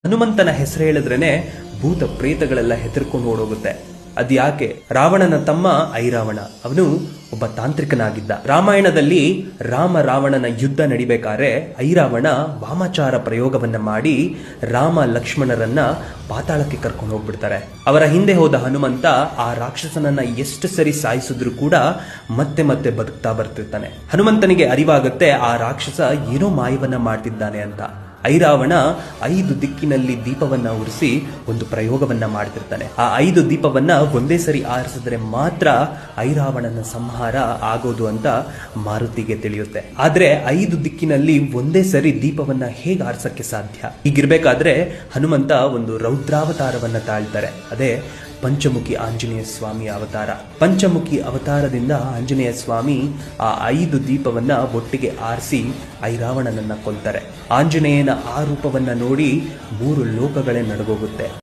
ಹನುಮಂತನ ಹೆಸರು ಹೇಳಿದ್ರೇನೆ ಭೂತ ಪ್ರೇತಗಳೆಲ್ಲ ಹೆದರ್ಕೊಂಡು ಓಡೋಗುತ್ತೆ. ಅದ್ಯಾಕೆ? ರಾವಣನ ತಮ್ಮ ಐರಾವಣ, ಅವನು ಒಬ್ಬ ತಾಂತ್ರಿಕನಾಗಿದ್ದ. ರಾಮಾಯಣದಲ್ಲಿ ರಾಮ ರಾವಣನ ಯುದ್ಧ ನಡಿಬೇಕಾದ್ರೆ ಐರಾವಣ ವಾಮಾಚಾರ ಪ್ರಯೋಗವನ್ನ ಮಾಡಿ ರಾಮ ಲಕ್ಷ್ಮಣರನ್ನ ಪಾತಾಳಕ್ಕೆ ಕರ್ಕೊಂಡು ಹೋಗ್ಬಿಡ್ತಾರೆ. ಅವರ ಹಿಂದೆ ಹೋದ ಹನುಮಂತ ಆ ರಾಕ್ಷಸನನ್ನ ಎಷ್ಟು ಸರಿ ಸಾಯಿಸಿದ್ರು ಕೂಡ ಮತ್ತೆ ಮತ್ತೆ ಬದುಕ್ತಾ ಬರ್ತಿರ್ತಾನೆ. ಹನುಮಂತನಿಗೆ ಅರಿವಾಗುತ್ತೆ ಆ ರಾಕ್ಷಸ ಏನೋ ಮಾಯವನ್ನ ಮಾಡ್ತಿದ್ದಾನೆ ಅಂತ. ಐರಾವಣ 5 ದಿಕ್ಕಿನಲ್ಲಿ ದೀಪವನ್ನ ಉರಿಸಿ ಒಂದು ಪ್ರಯೋಗವನ್ನ ಮಾಡ್ತಿರ್ತಾನೆ. ಆ 5 ದೀಪವನ್ನ ಒಂದೇ ಸರಿ ಆರಿಸಿದ್ರೆ ಮಾತ್ರ ಐರಾವಣನ ಸಂಹಾರ ಆಗೋದು ಅಂತ ಮಾರುತಿಗೆ ತಿಳಿಯುತ್ತೆ. ಆದ್ರೆ 5 ದಿಕ್ಕಿನಲ್ಲಿ ಒಂದೇ ಸರಿ ದೀಪವನ್ನ ಹೇಗೆ ಆರಿಸಕ್ಕೆ ಸಾಧ್ಯ? ಹೀಗಿರ್ಬೇಕಾದ್ರೆ ಹನುಮಂತ ಒಂದು ರೌದ್ರಾವತಾರವನ್ನ ತಾಳ್ತಾರೆ. ಅದೇ ಪಂಚಮುಖಿ ಆಂಜನೇಯ ಸ್ವಾಮಿ ಅವತಾರ. ಪಂಚಮುಖಿ ಅವತಾರದಿಂದ ಆಂಜನೇಯ ಸ್ವಾಮಿ ಆ 5 ದೀಪವನ್ನ ಒಟ್ಟಿಗೆ ಆರಿಸಿ ಐರಾವಣನನ್ನ ಕೊಲ್ತಾರೆ. ಆಂಜನೇಯನ ಆ ರೂಪವನ್ನ ನೋಡಿ 3 ಲೋಕಗಳೇ ನಡಗೋಗುತ್ತೆ.